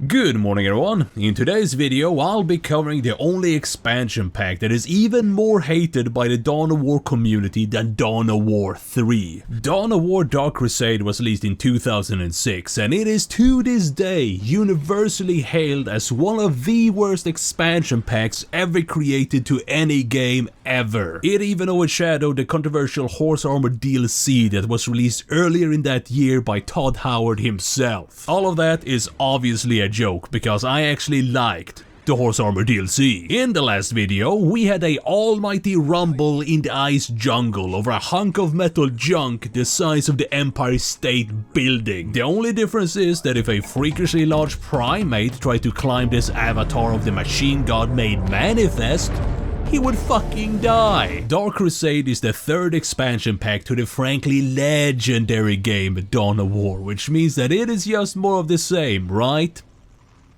Good morning everyone, in today's video I'll be covering the only expansion pack that is even more hated by the Dawn of War community than Dawn of War 3. Dawn of War Dark Crusade was released in 2006 and it is to this day universally hailed as one of the worst expansion packs ever created to any game ever. It even overshadowed the controversial Horse Armor DLC that was released earlier in that year by Todd Howard himself. All of that is obviously a joke because I actually liked the Horse Armor DLC. In the last video, we had a almighty rumble in the ice jungle over a hunk of metal junk the size of the Empire State Building. The only difference is that if a freakishly large primate tried to climb this avatar of the machine god made manifest, he would fucking die. Dark Crusade is the third expansion pack to the frankly legendary game Dawn of War, which means that it is just more of the same, right?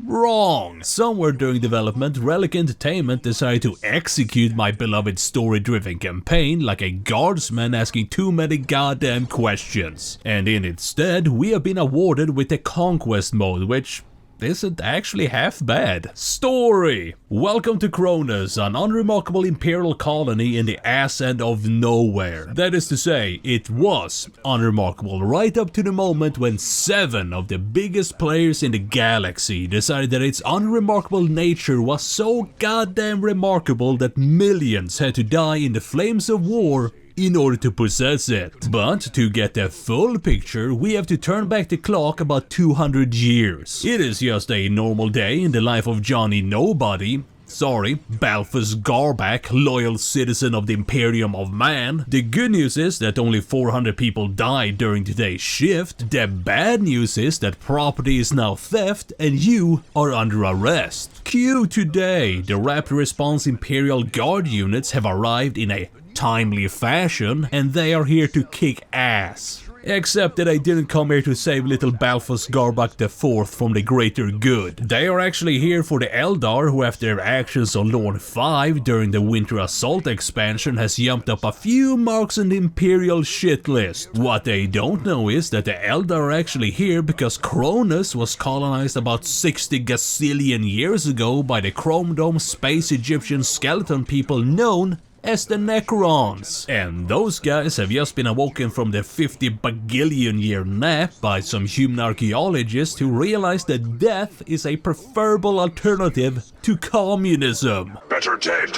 Wrong! Somewhere during development, Relic Entertainment decided to execute my beloved story-driven campaign like a guardsman asking too many goddamn questions. And instead, we have been awarded with the Conquest mode, which isn't actually half bad. Story! Welcome to Kronus, an unremarkable Imperial colony in the ass end of nowhere. That is to say, it was unremarkable right up to the moment when 7 of the biggest players in the galaxy decided that its unremarkable nature was so goddamn remarkable that millions had to die in the flames of war in order to possess it. But to get the full picture, we have to turn back the clock about 200 years. It is just a normal day in the life of Johnny Nobody. Sorry, Balthus Garback, loyal citizen of the Imperium of Man. The good news is that only 400 people died during today's shift. The bad news is that property is now theft and you are under arrest. Cue today, the rapid response Imperial Guard units have arrived in a timely fashion and they are here to kick ass. Except that I didn't come here to save little Balthus Garback IV from the greater good. They are actually here for the Eldar, who after their actions on Lorn 5 during the Winter Assault expansion has jumped up a few marks on the Imperial shit list. What they don't know is that the Eldar are actually here because Kronus was colonized about 60 gazillion years ago by the Chrome Dome Space Egyptian skeleton people known as the Necrons. And those guys have just been awoken from their 50 bagillion year nap by some human archaeologists who realize that death is a preferable alternative to communism. Better dead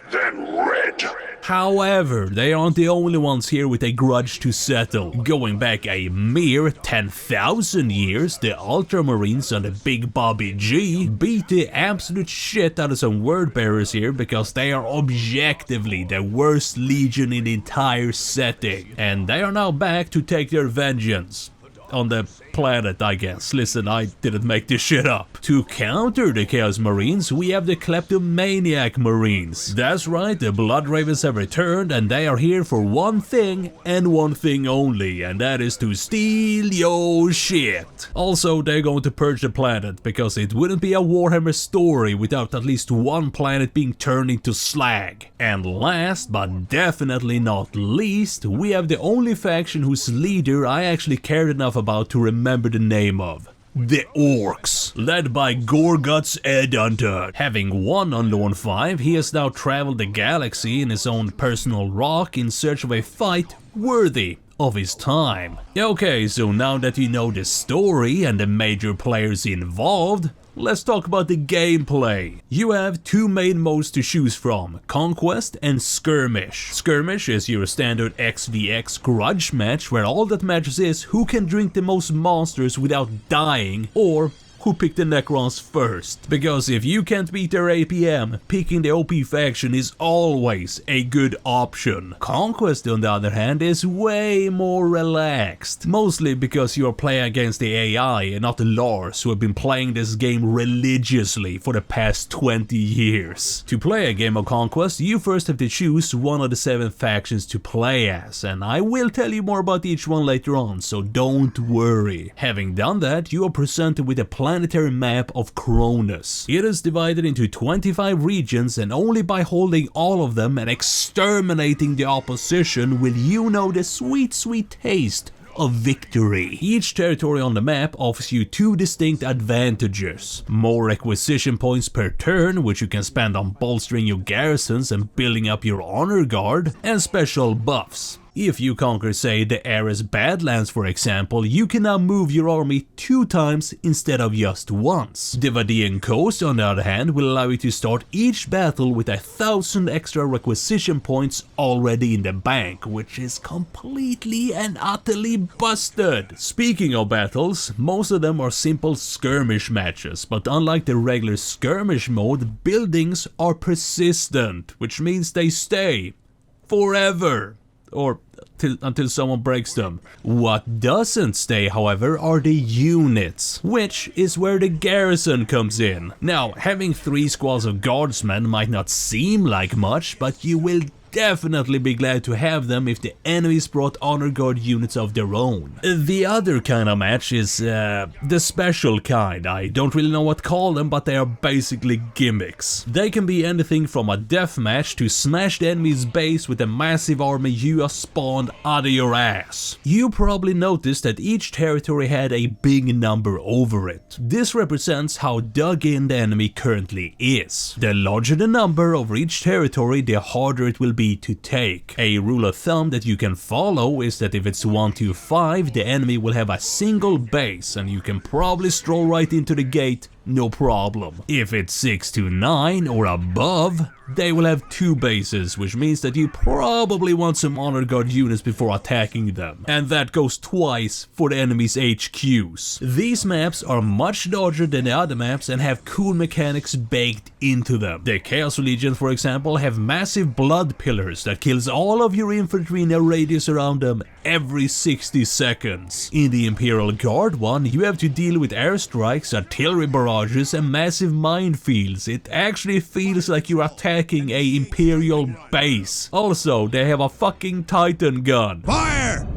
than red. However, they aren't the only ones here with a grudge to settle. Going back a mere 10,000 years, the Ultramarines under Big Bobby G beat the absolute shit out of some word bearers here because they are objectively the worst legion in the entire setting. And they are now back to take their vengeance on the planet, I guess. Listen, I didn't make this shit up. To counter the Chaos Marines, we have the Kleptomaniac Marines. That's right, the Blood Ravens have returned and they are here for one thing and one thing only, and that is to steal your shit. Also, they're going to purge the planet, because it wouldn't be a Warhammer story without at least one planet being turned into slag. And last but definitely not least, we have the only faction whose leader I actually cared enough about to remember the name of. The Orks, led by Gorguts Edunter. Having won on Lorn 5, he has now traveled the galaxy in his own personal rock in search of a fight worthy of his time. Okay, so now that you know the story and the major players involved, let's talk about the gameplay. You have 2 main modes to choose from, Conquest and Skirmish. Skirmish is your standard XVX grudge match where all that matters is who can drink the most monsters without dying, or who picked the Necrons first. Because if you can't beat their APM, picking the OP faction is always a good option. Conquest, on the other hand, is way more relaxed. Mostly because you are playing against the AI and not the Lars, who have been playing this game religiously for the past 20 years. To play a game of Conquest, you first have to choose one of the 7 factions to play as, and I will tell you more about each one later on, so don't worry. Having done that, you are presented with a planetary map of Kronus. It is divided into 25 regions, and only by holding all of them and exterminating the opposition will you know the sweet taste of victory. Each territory on the map offers you two distinct advantages: more requisition points per turn, which you can spend on bolstering your garrisons and building up your honor guard, and special buffs. If you conquer, say, the Ares Badlands for example, you can now move your army 2 times instead of just once. The Vadian Coast, on the other hand, will allow you to start each battle with 1,000 extra requisition points already in the bank, which is completely and utterly busted. Speaking of battles, most of them are simple skirmish matches, but unlike the regular skirmish mode, buildings are persistent, which means they stay forever. Or until someone breaks them. What doesn't stay, however, are the units, which is where the garrison comes in. Now, having 3 squads of guardsmen might not seem like much, but you will definitely be glad to have them if the enemies brought honor guard units of their own. The other kind of match is the special kind. I don't really know what to call them, but they are basically gimmicks. They can be anything from a death match to smash the enemy's base with a massive army you have spawned out of your ass. You probably noticed that each territory had a big number over it. This represents how dug in the enemy currently is. The larger the number over each territory, the harder it will be to take. A rule of thumb that you can follow is that if it's 1 to 5, the enemy will have a single base and you can probably stroll right into the gate, no problem. If it's 6 to 9 or above, they will have 2 bases, which means that you probably want some honor guard units before attacking them. And that goes twice for the enemy's HQs. These maps are much larger than the other maps and have cool mechanics baked into them. The Chaos Legion, for example, have massive blood pillars that kills all of your infantry in a radius around them every 60 seconds. In the Imperial Guard one, you have to deal with airstrikes, artillery barrages and massive minefields. It actually feels like you're attacking a Imperial base. Also, they have a fucking Titan gun. Fire!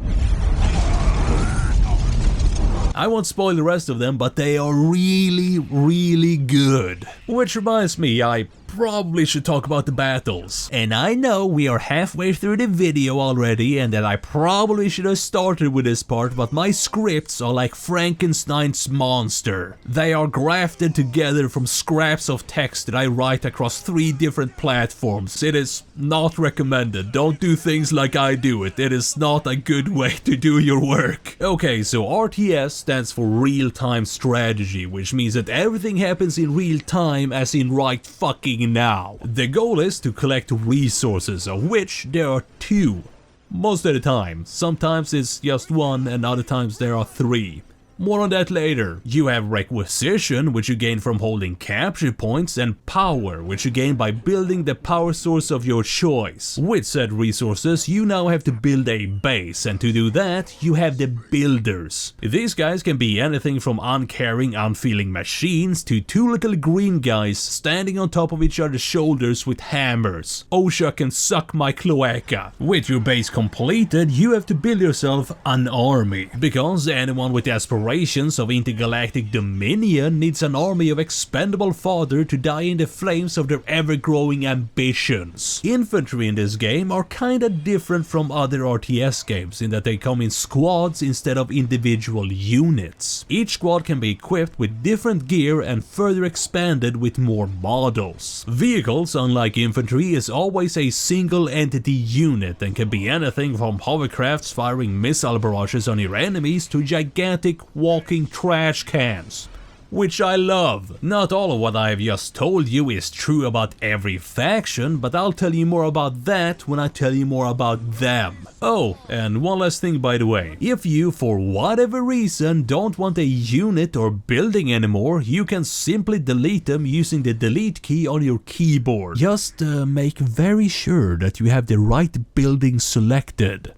I won't spoil the rest of them, but they are really good. Which reminds me, I probably should talk about the battles. And I know we are halfway through the video already and that I probably should have started with this part, but my scripts are like Frankenstein's monster. They are grafted together from scraps of text that I write across 3 different platforms. It is not recommended. Don't do things like I do it. It is not a good way to do your work. Okay, so RTS stands for real-time strategy, which means that everything happens in real time, as in right fucking now. The goal is to collect resources, of which there are 2. Most of the time. Sometimes it's just 1 and other times there are 3. More on that later. You have requisition, which you gain from holding capture points, and power, which you gain by building the power source of your choice. With said resources, you now have to build a base, and to do that, you have the builders. These guys can be anything from uncaring, unfeeling machines to 2 little green guys standing on top of each other's shoulders with hammers. OSHA can suck my cloaca. With your base completed, you have to build yourself an army, because anyone with aspirations of intergalactic dominion needs an army of expendable fodder to die in the flames of their ever-growing ambitions. Infantry in this game are kinda different from other RTS games in that they come in squads instead of individual units. Each squad can be equipped with different gear and further expanded with more models. Vehicles, unlike infantry, is always a single entity unit and can be anything from hovercrafts firing missile barrages on your enemies to gigantic walking trash cans, which I love. Not all of what I have just told you is true about every faction, but I'll tell you more about that when I tell you more about them. Oh, and one last thing by the way. If you, for whatever reason, don't want a unit or building anymore, you can simply delete them using the delete key on your keyboard. Just make very sure that you have the right building selected.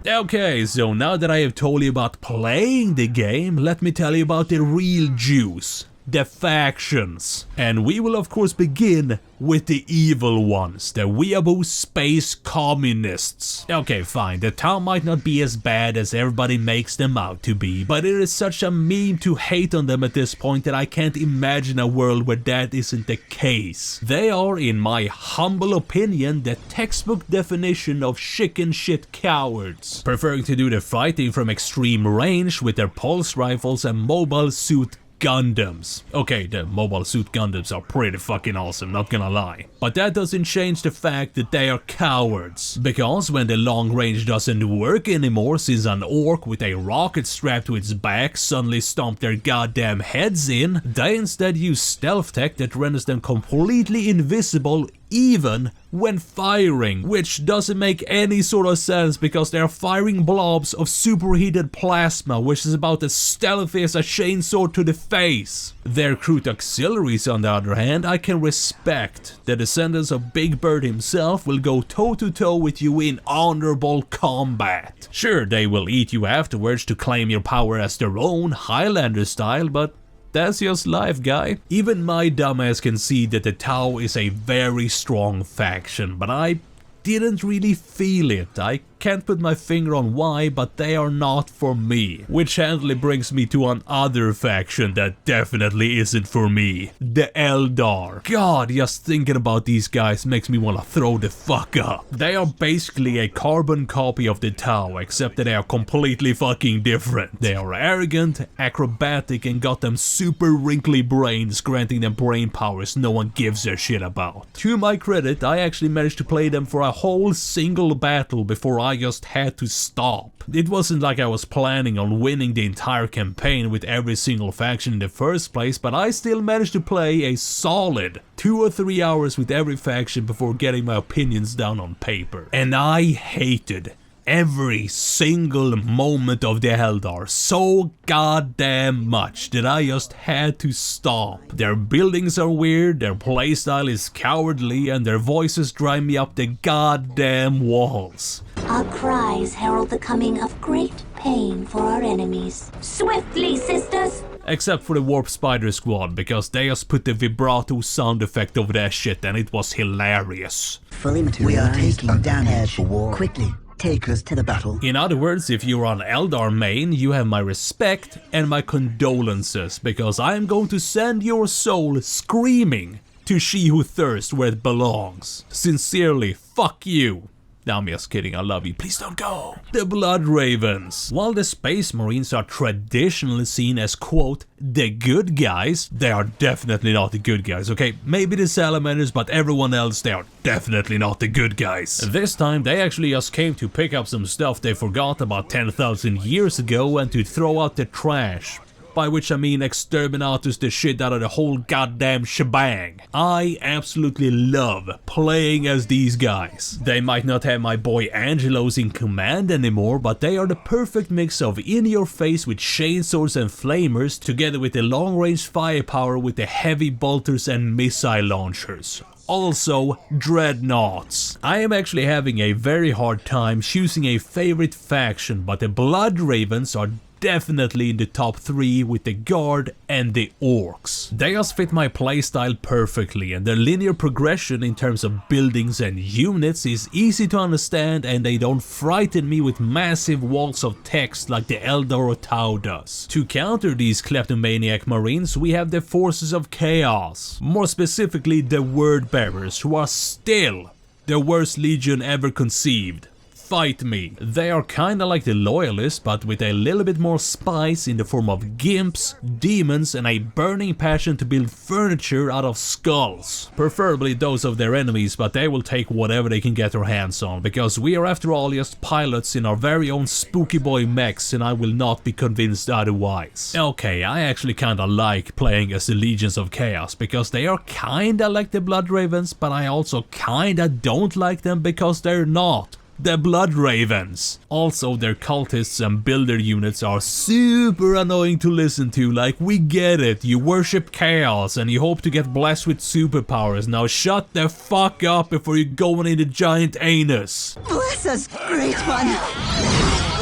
Okay, so now that I have told you about playing the game, let me tell you about the real juice. the factions. And we will of course begin with the evil ones, the weeaboo space communists. Okay, fine, the town might not be as bad as everybody makes them out to be, but it is such a meme to hate on them at this point that I can't imagine a world where that isn't the case. They are, in my humble opinion, the textbook definition of chicken shit cowards, preferring to do the fighting from extreme range with their pulse rifles and mobile suit Gundams. Okay, the mobile suit Gundams are pretty fucking awesome, not gonna lie. But that doesn't change the fact that they are cowards. Because when the long range doesn't work anymore, since an orc with a rocket strapped to its back suddenly stomped their goddamn heads in, they instead use stealth tech that renders them completely invisible even when firing, which doesn't make any sort of sense because they are firing blobs of superheated plasma, which is about as stealthy as a chainsaw to the face. Their crude auxiliaries, on the other hand, I can respect. The descendants of Big Bird himself will go toe to toe with you in honorable combat. Sure, they will eat you afterwards to claim your power as their own, Highlander style, but that's just life, guy. Even my dumbass can see that the Tau is a very strong faction, but I didn't really feel it. I can't put my finger on why, but they are not for me. Which handily brings me to another faction that definitely isn't for me. The Eldar. God, just thinking about these guys makes me wanna throw the fuck up. They are basically a carbon copy of the Tau, except that they are completely fucking different. They are arrogant, acrobatic, and got them super wrinkly brains, granting them brain powers no one gives a shit about. To my credit, I actually managed to play them for a whole single battle before I just had to stop. It wasn't like I was planning on winning the entire campaign with every single faction in the first place, but I still managed to play a solid 2 or 3 hours with every faction before getting my opinions down on paper. And I hated every single moment of the Eldar so goddamn much that I just had to stop. Their buildings are weird, their playstyle is cowardly, and their voices drive me up the goddamn walls. Our cries herald the coming of great pain for our enemies. Swiftly, sisters! Except for the Warp Spider Squad, because they just put the vibrato sound effect over that shit and it was hilarious. Fully materialized. We are taking damage for war. Quickly. Take us to the battle. In other words, if you're on Eldar main, you have my respect and my condolences, because I am going to send your soul screaming to she who thirsts where it belongs. Sincerely, fuck you. No, I'm just kidding, I love you, please don't go. The Blood Ravens. While the Space Marines are traditionally seen as, quote, the good guys, they are definitely not the good guys, okay? Maybe the Salamanders, but everyone else, they are definitely not the good guys. This time, they actually just came to pick up some stuff they forgot about 10,000 years ago and to throw out the trash. By which I mean exterminatus the shit out of the whole goddamn shebang. I absolutely love playing as these guys. They might not have my boy Angelos in command anymore, but they are the perfect mix of in-your-face with chainswords and flamers, together with the long-range firepower with the heavy bolters and missile launchers. Also, dreadnoughts. I am actually having a very hard time choosing a favorite faction, but the Blood Ravens are definitely in the top 3 with the Guard and the Orks. They just fit my playstyle perfectly, and their linear progression in terms of buildings and units is easy to understand, and they don't frighten me with massive walls of text like the Eldar or Tau does. To counter these kleptomaniac marines, we have the Forces of Chaos, more specifically the Word Bearers, who are still the worst legion ever conceived. Fight me. They are kinda like the Loyalists, but with a little bit more spice in the form of gimps, demons, and a burning passion to build furniture out of skulls. Preferably those of their enemies, but they will take whatever they can get their hands on, because we are after all just pilots in our very own spooky boy mechs, and I will not be convinced otherwise. Okay, I actually kinda like playing as the Legions of Chaos, because they are kinda like the Blood Ravens, but I also kinda don't like them because they're not the Blood Ravens. Also, their cultists and builder units are super annoying to listen to. Like, we get it, you worship chaos and you hope to get blessed with superpowers. Now shut the fuck up before you go in the giant anus. Bless us, Great One.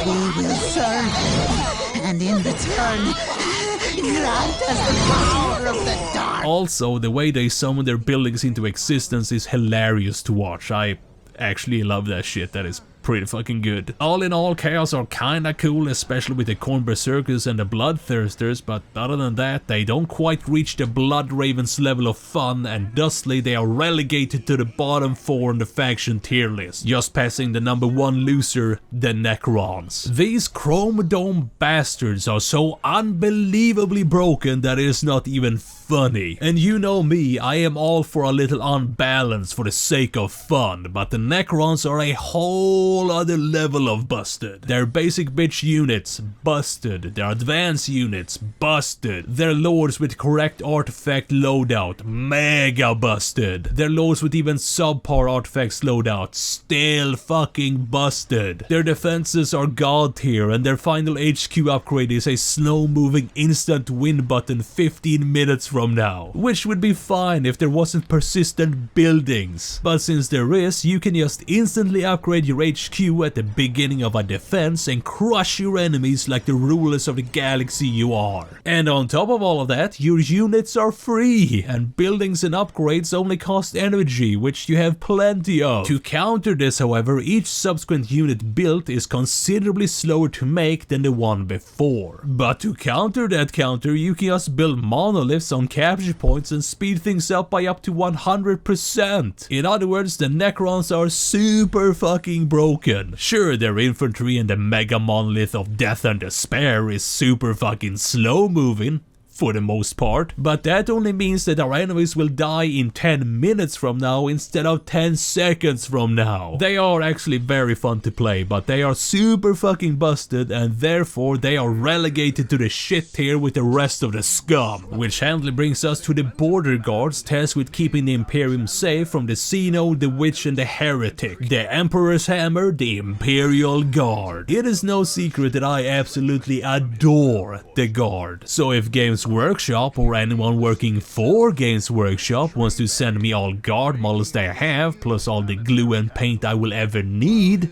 We will serve and in return, grant us the power of the dark. Also, the way they summon their buildings into existence is hilarious to watch. I actually love that shit. That is pretty fucking good. All in all, Chaos are kinda cool, especially with the Khorne Berserkers and the Bloodthirsters, but other than that, they don't quite reach the Blood Ravens level of fun, and thusly they are relegated to the bottom 4 on the faction tier list, just passing the number 1 loser, the Necrons. These Chrome Dome bastards are so unbelievably broken that it is not even funny. And you know me, I am all for a little unbalance for the sake of fun, but the Necrons are a whole other level of busted. Their basic bitch units, busted. Their advanced units, busted. Their lords with correct artifact loadout, mega busted. Their lords with even subpar artifacts loadout, still fucking busted. Their defenses are god tier, and their final HQ upgrade is a slow moving instant win button 15 minutes from now, which would be fine if there wasn't persistent buildings, but since there is, you can just instantly upgrade your HQ at the beginning of a defense and crush your enemies like the rulers of the galaxy you are. And on top of all of that, your units are free, and buildings and upgrades only cost energy, which you have plenty of. To counter this, however, each subsequent unit built is considerably slower to make than the one before. But to counter that counter, you can just build monoliths on capture points and speed things up by up to 100%. In other words, the Necrons are super fucking broken. Sure, their infantry and the mega monolith of death and despair is super fucking slow moving, for the most part, but that only means that our enemies will die in 10 minutes from now instead of 10 seconds from now. They are actually very fun to play, but they are super fucking busted, and therefore they are relegated to the shit tier with the rest of the scum. Which handily brings us to the border guards tasked with keeping the Imperium safe from the Xeno, the Witch and the Heretic. The Emperor's Hammer, the Imperial Guard. It is no secret that I absolutely adore the Guard. So if Games Workshop or anyone working for Games Workshop wants to send me all guard models they have, plus all the glue and paint I will ever need,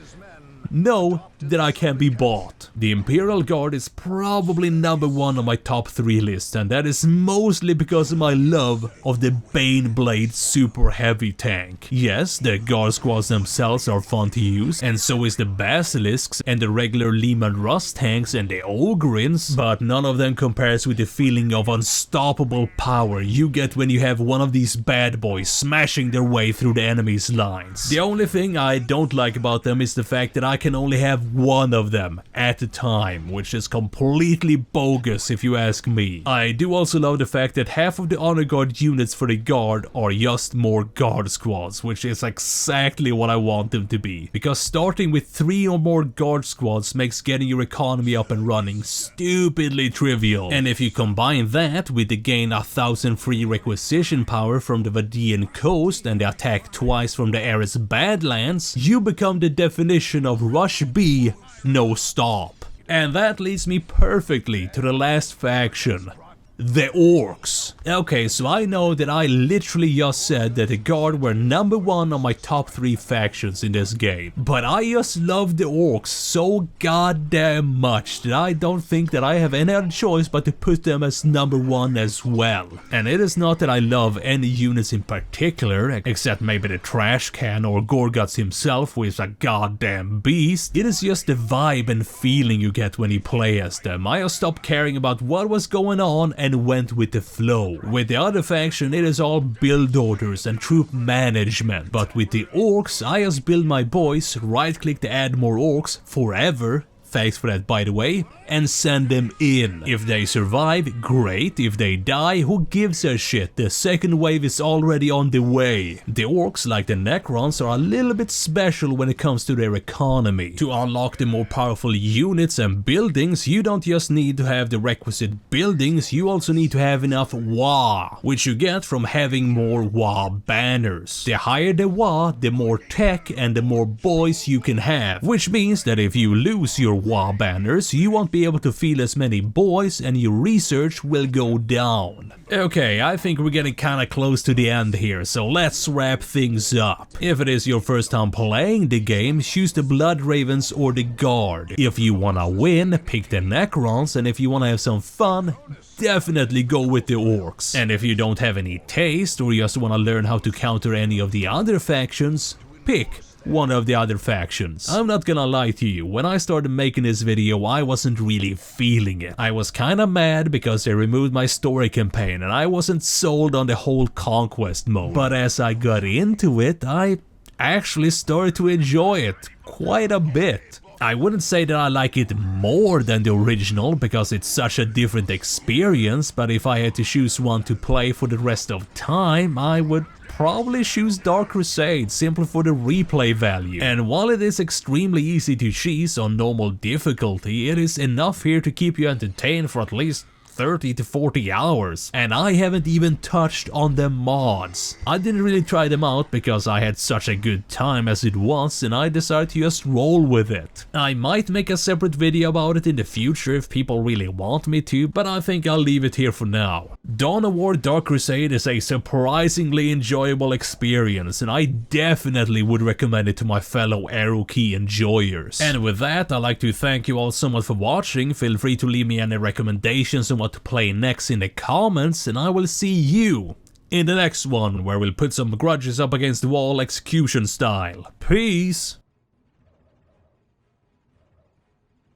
know that I can be bought. The Imperial Guard is probably number 1 on my top 3 list, and that is mostly because of my love of the Baneblade super heavy tank. Yes, the guard squads themselves are fun to use, and so is the Basilisks and the regular Lehman Russ tanks and the Ogrins, but none of them compares with the feeling of unstoppable power you get when you have one of these bad boys smashing their way through the enemy's lines. The only thing I don't like about them is the fact that I can only have one of them at a time, which is completely bogus if you ask me. I do also love the fact that half of the honor guard units for the guard are just more guard squads, which is exactly what I want them to be, because starting with 3 or more guard squads makes getting your economy up and running stupidly trivial. And if you combine that with the gain 1,000 free requisition power from the Vadian coast and the attack twice from the Ares Badlands, you become the definition of Rush B, no stop. And that leads me perfectly to the last faction, the Orks. Okay, so I know that I literally just said that the Guard were number 1 on my top 3 factions in this game, but I just love the Orks so goddamn much that I don't think that I have any other choice but to put them as number 1 as well. And it is not that I love any units in particular, except maybe the Trash Can or Gorguts himself, who is a goddamn beast. It is just the vibe and feeling you get when you play as them. I just stopped caring about what was going on and went with the flow. With the other faction, it is all build orders and troop management, but with the Orks, I just build my boys, right click to add more Orks forever, thanks for that by the way, and send them in. If they survive, great. If they die, who gives a shit? The second wave is already on the way. The Orks, like the Necrons, are a little bit special when it comes to their economy. To unlock the more powerful units and buildings, you don't just need to have the requisite buildings, you also need to have enough WA, which you get from having more WA banners. The higher the WA, the more tech and the more boys you can have, which means that if you lose your WoW banners, you won't be able to feel as many boys and your research will go down. Okay, I think we're getting kinda close to the end here, so let's wrap things up. If it is your first time playing the game, choose the Blood Ravens or the Guard. If you wanna win, pick the Necrons, and if you wanna have some fun, definitely go with the Orks. And if you don't have any taste or just wanna learn how to counter any of the other factions, pick one of the other factions. I'm not gonna lie to you, when I started making this video I wasn't really feeling it. I was kinda mad because they removed my story campaign and I wasn't sold on the whole Conquest mode. But as I got into it, I actually started to enjoy it quite a bit. I wouldn't say that I like it more than the original because it's such a different experience, but if I had to choose one to play for the rest of time, I would probably choose Dark Crusade simply for the replay value. And while it is extremely easy to cheese on normal difficulty, it is enough here to keep you entertained for at least 30 to 40 hours, and I haven't even touched on the mods. I didn't really try them out because I had such a good time as it was and I decided to just roll with it. I might make a separate video about it in the future if people really want me to, but I think I'll leave it here for now. Dawn of War Dark Crusade is a surprisingly enjoyable experience and I definitely would recommend it to my fellow arrow key enjoyers. And with that, I'd like to thank you all so much for watching. Feel free to leave me any recommendations on what to play next in the comments, and I will see you in the next one where we'll put some grudges up against the wall execution style. Peace!